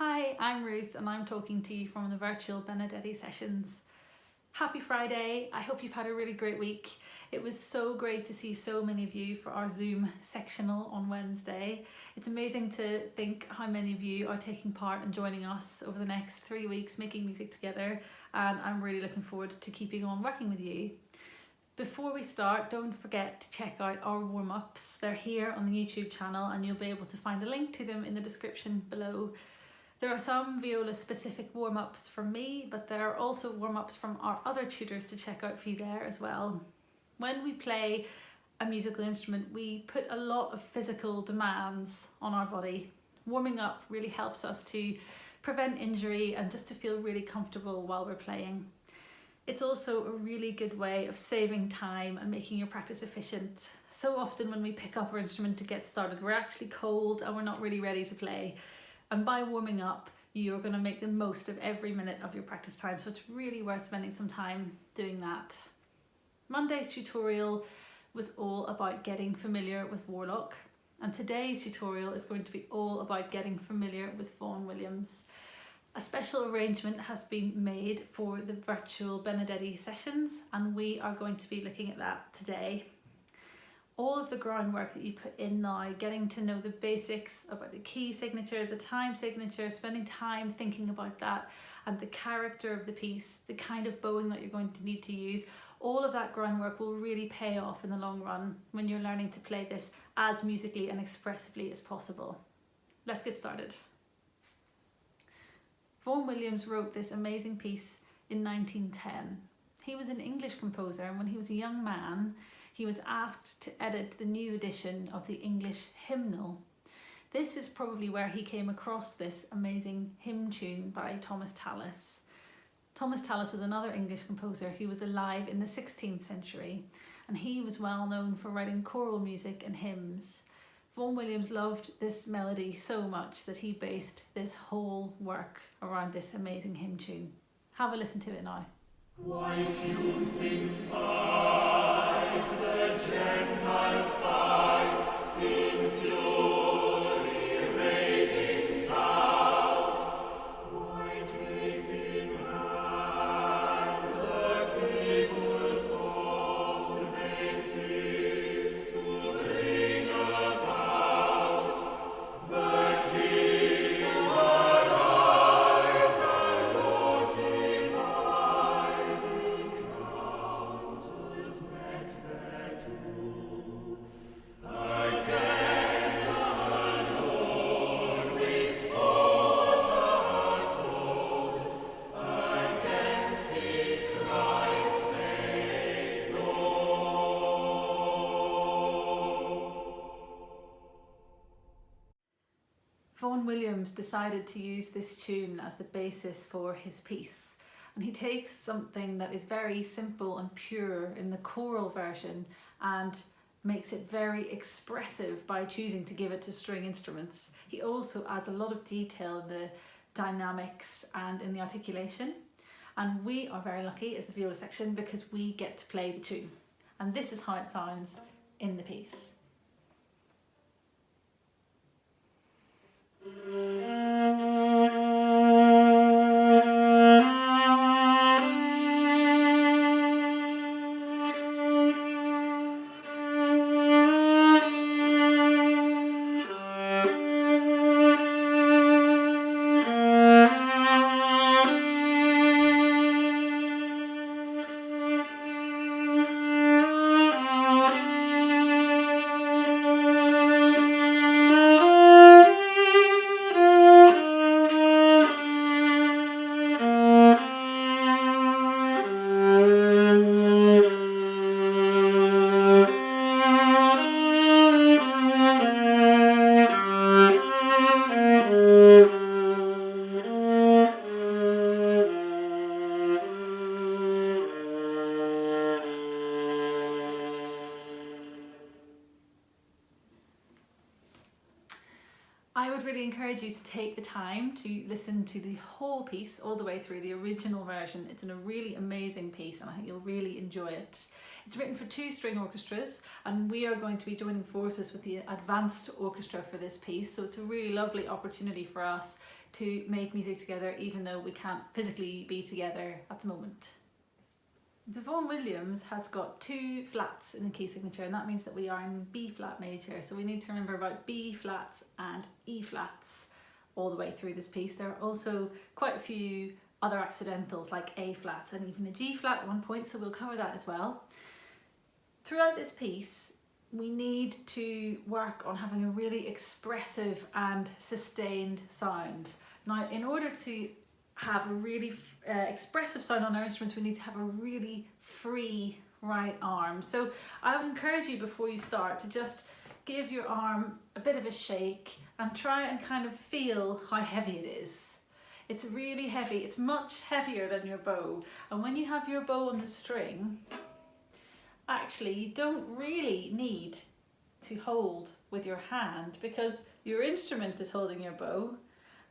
Hi, I'm Ruth and I'm talking to you from the virtual Benedetti sessions. Happy Friday, I hope you've had a really great week. It was so great to see so many of you for our Zoom sectional on Wednesday. It's amazing to think how many of you are taking part and joining us over the next 3 weeks making music together, and I'm really looking forward to keeping on working with you. Before we start, don't forget to check out our warm-ups. They're here on the YouTube channel and you'll be able to find a link to them in the description below. There are some Viola specific warm-ups from me, but there are also warm-ups from our other tutors to check out for you there as well. When we play a musical instrument, we put a lot of physical demands on our body. Warming up really helps us to prevent injury and just to feel really comfortable while we're playing. It's also a really good way of saving time and making your practice efficient. So often when we pick up our instrument to get started, we're actually cold and we're not really ready to play. And by warming up, you're going to make the most of every minute of your practice time. So it's really worth spending some time doing that. Monday's tutorial was all about getting familiar with Warlock. And today's tutorial is going to be all about getting familiar with Vaughan Williams. A special arrangement has been made for the virtual Benedetti sessions and we are going to be looking at that today. All of the groundwork that you put in now, getting to know the basics about the key signature, the time signature, spending time thinking about that and the character of the piece, the kind of bowing that you're going to need to use, all of that groundwork will really pay off in the long run when you're learning to play this as musically and expressively as possible. Let's get started. Vaughan Williams wrote this amazing piece in 1910. He was an English composer, and when he was a young man, he was asked to edit the new edition of the English hymnal. This is probably where he came across this amazing hymn tune by Thomas Tallis. Thomas Tallis was another English composer who was alive in the 16th century, and he was well known for writing choral music and hymns. Vaughan Williams loved this melody so much that he based this whole work around this amazing hymn tune. Have a listen to it now. Why fumes in fight, the Gentiles fight, in fury raging stout? Why takes in hand the people formed vain things to bring about? The kings arise, the laws devising, counsels met thereto. Against the Lord with force accord, against his Christ they go. Vaughan Williams decided to use this tune as the basis for his piece, and he takes something that is very simple and pure in the choral version and makes it very expressive by choosing to give it to string instruments. He also adds a lot of detail in the dynamics and in the articulation, and we are very lucky as the viola section because we get to play the tune, and this is how it sounds in the piece. I would really encourage you to take the time to listen to the whole piece all the way through, the original version. It's a really amazing piece and I think you'll really enjoy it. It's written for 2 string orchestras and we are going to be joining forces with the advanced orchestra for this piece, so it's a really lovely opportunity for us to make music together even though we can't physically be together at the moment. The Vaughan Williams has got 2 flats in the key signature and that means that we are in B flat major, so we need to remember about B flats and E flats all the way through this piece. There are also quite a few other accidentals like A flats and even a G flat at one point, so we'll cover that as well. Throughout this piece we need to work on having a really expressive and sustained sound. Now in order to have a really expressive sound on our instruments, we need to have a really free right arm. So I would encourage you before you start to just give your arm a bit of a shake and try and kind of feel how heavy it is. It's really heavy, it's much heavier than your bow, and when you have your bow on the string, actually you don't really need to hold with your hand because your instrument is holding your bow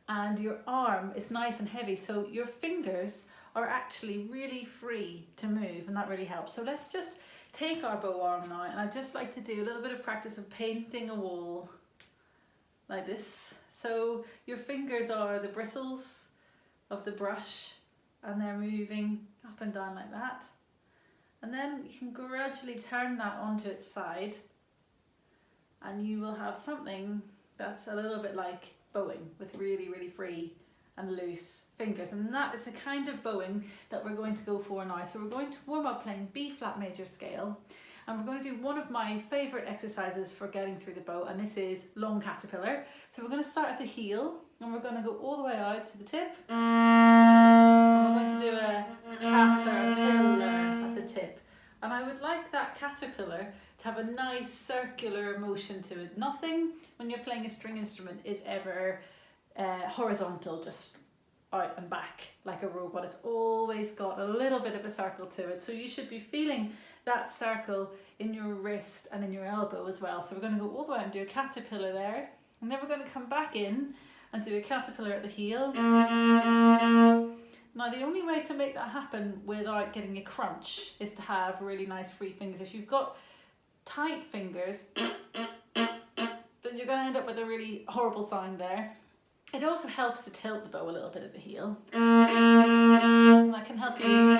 and your arm is nice and heavy, so your fingers are actually really free to move and that really helps. So let's just take our bow arm now and I'd just like to do a little bit of practice of painting a wall like this. So your fingers are the bristles of the brush and they're moving up and down like that, and then you can gradually turn that onto its side and you will have something that's a little bit like bowing with really free and loose fingers, and that is the kind of bowing that we're going to go for now. So we're going to warm up playing B flat major scale and we're going to do one of my favourite exercises for getting through the bow, and this is long caterpillar. So we're going to start at the heel and we're going to go all the way out to the tip and we're going to do a caterpillar at the tip, and I would like that caterpillar to have a nice circular motion to it. Nothing when you're playing a string instrument is ever horizontal, just out and back like a robot. It's always got a little bit of a circle to it, so you should be feeling that circle in your wrist and in your elbow as well. So we're going to go all the way and do a caterpillar there, and then we're going to come back in and do a caterpillar at the heel. Now the only way to make that happen without getting a crunch is to have really nice free fingers. If you've got tight fingers, then you're going to end up with a really horrible sound there. It also helps to tilt the bow a little bit at the heel, and that can help you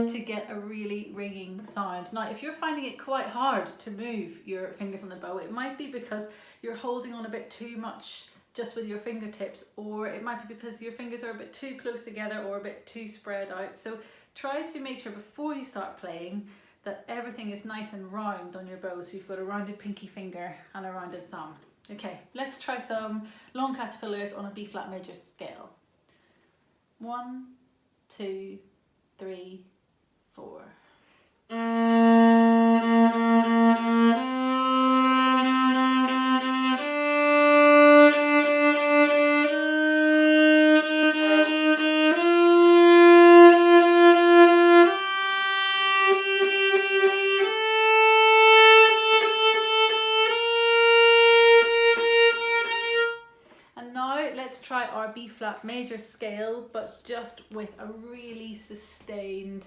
to get a really ringing sound. Now if you're finding it quite hard to move your fingers on the bow, it might be because you're holding on a bit too much just with your fingertips, or it might be because your fingers are a bit too close together or a bit too spread out. So try to make sure before you start playing that everything is nice and round on your bow, so you've got a rounded pinky finger and a rounded thumb. Okay, let's try some long caterpillars on a B flat major scale. 1, 2, 3, 4. Try our B flat major scale, but just with a really sustained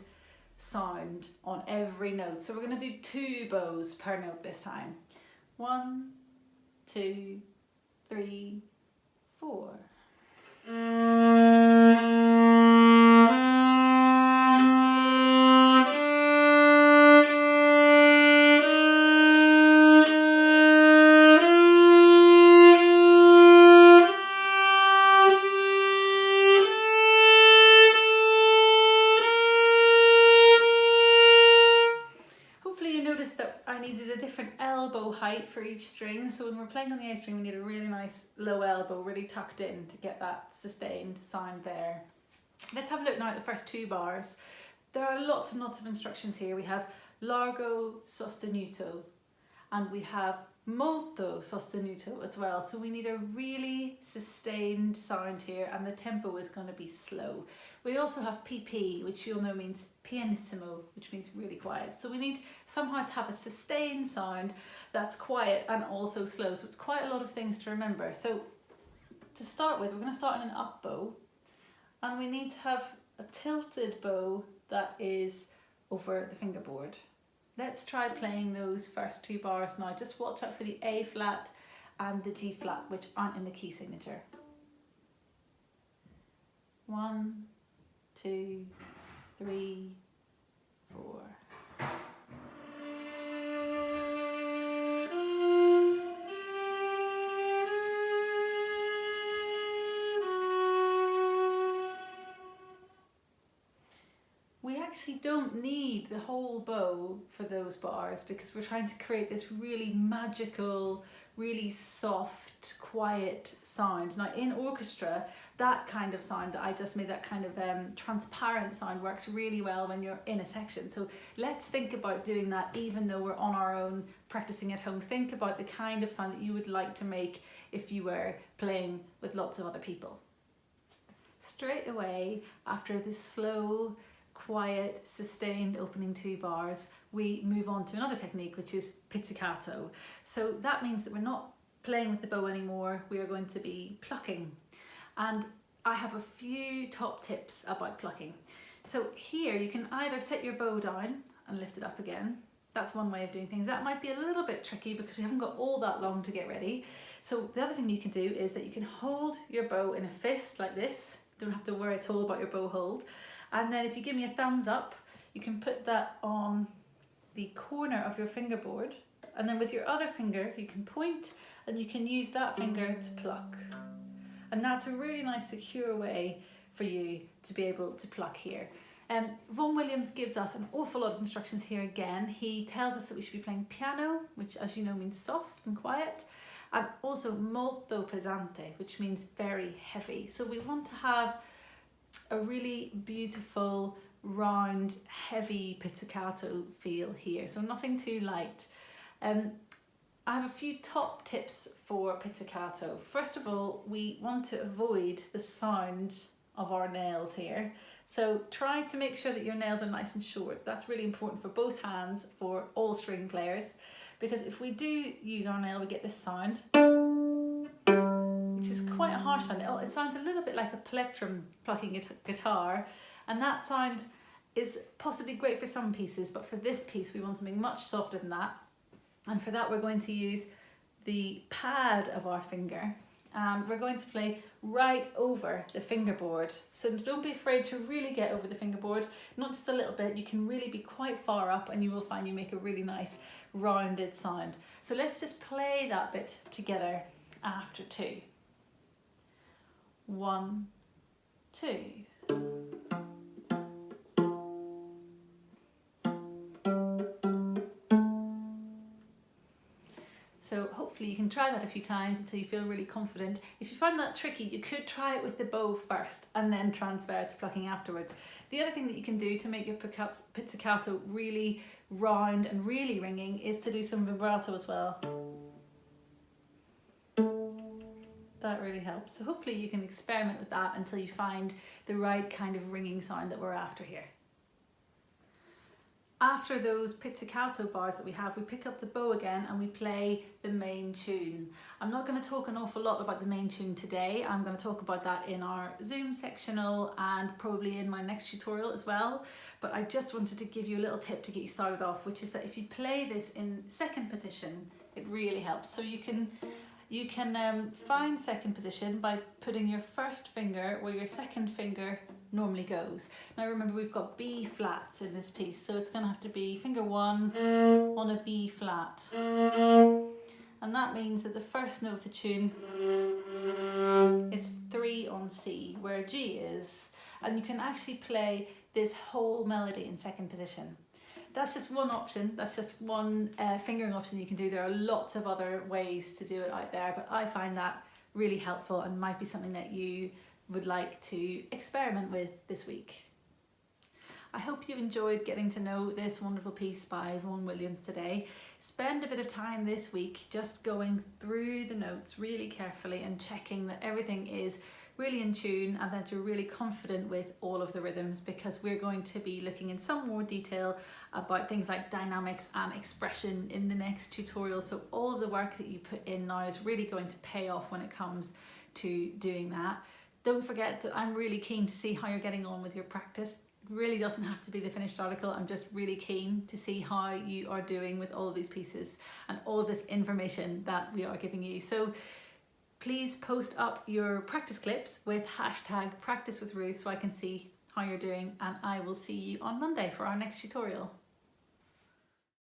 sound on every note. So we're going to do 2 bows per note this time. 1, 2, 3, 4. Height for each string, so when we're playing on the A string we need a really nice low elbow, really tucked in to get that sustained sound there. Let's have a look now at the first 2 bars. There are lots and lots of instructions here. We have largo, sostenuto, and we have molto sostenuto as well. So we need a really sustained sound here, and the tempo is going to be slow. We also have PP, which you'll know means pianissimo, which means really quiet. So we need somehow to have a sustained sound that's quiet and also slow. So it's quite a lot of things to remember. So to start with, we're going to start in an up bow, and we need to have a tilted bow that is over the fingerboard. Let's try playing those first 2 bars now. Just watch out for the A flat and the G flat, which aren't in the key signature. 1, 2, 3, 4. We actually don't need the whole bow for those bars because we're trying to create this really magical, really soft, quiet sound. Now in orchestra, that kind of sound that I just made, that kind of transparent sound, works really well when you're in a section. So let's think about doing that even though we're on our own practicing at home. Think about the kind of sound that you would like to make if you were playing with lots of other people. Straight away, after this slow, quiet, sustained opening 2 bars, we move on to another technique, which is pizzicato. So that means that we're not playing with the bow anymore, we are going to be plucking. And I have a few top tips about plucking. So here you can either set your bow down and lift it up again. That's one way of doing things. That might be a little bit tricky because we haven't got all that long to get ready. So the other thing you can do is that you can hold your bow in a fist like this. Don't have to worry at all about your bow hold. And then if you give me a thumbs up, you can put that on the corner of your fingerboard, and then with your other finger you can point and you can use that finger to pluck. And that's a really nice secure way for you to be able to pluck here. Vaughan Williams gives us an awful lot of instructions here again. He tells us that we should be playing piano, which as you know means soft and quiet, and also molto pesante, which means very heavy. So we want to have a really beautiful, round, heavy pizzicato feel here. So nothing too light. I have a few top tips for pizzicato. First of all, we want to avoid the sound of our nails here. So try to make sure that your nails are nice and short. That's really important for both hands, for all string players, because if we do use our nail, we get this sound, which is quite a harsh sound. It sounds a little bit like a plectrum plucking guitar, and that sound is possibly great for some pieces, but for this piece we want something much softer than that. And for that we're going to use the pad of our finger, and we're going to play right over the fingerboard. So don't be afraid to really get over the fingerboard, not just a little bit. You can really be quite far up and you will find you make a really nice rounded sound. So let's just play that bit together after 2. 1, 2. So hopefully you can try that a few times until you feel really confident. If you find that tricky, you could try it with the bow first and then transfer to plucking afterwards. The other thing that you can do to make your pizzicato really round and really ringing is to do some vibrato as well. That really helps. So hopefully you can experiment with that until you find the right kind of ringing sound that we're after here. After those pizzicato bars that we have, we pick up the bow again and we play the main tune. I'm not going to talk an awful lot about the main tune today. I'm going to talk about that in our Zoom sectional and probably in my next tutorial as well. But I just wanted to give you a little tip to get you started off, which is that if you play this in second position, it really helps. So you can find second position by putting your first finger where your second finger normally goes. Now remember, we've got B flats in this piece, so it's going to have to be finger 1 on a B flat, and that means that the first note of the tune is 3 on C, where G is, and you can actually play this whole melody in second position. That's just one option, that's just one fingering option you can do. There are lots of other ways to do it out there, but I find that really helpful and might be something that you would like to experiment with this week. I hope you enjoyed getting to know this wonderful piece by Vaughan Williams today. Spend a bit of time this week just going through the notes really carefully and checking that everything is really in tune and that you're really confident with all of the rhythms, because we're going to be looking in some more detail about things like dynamics and expression in the next tutorial. So all of the work that you put in now is really going to pay off when it comes to doing that. Don't forget that I'm really keen to see how you're getting on with your practice. It really doesn't have to be the finished article. I'm just really keen to see how you are doing with all of these pieces and all of this information that we are giving you. So please post up your practice clips with #PracticeWithRuth so I can see how you're doing, and I will see you on Monday for our next tutorial.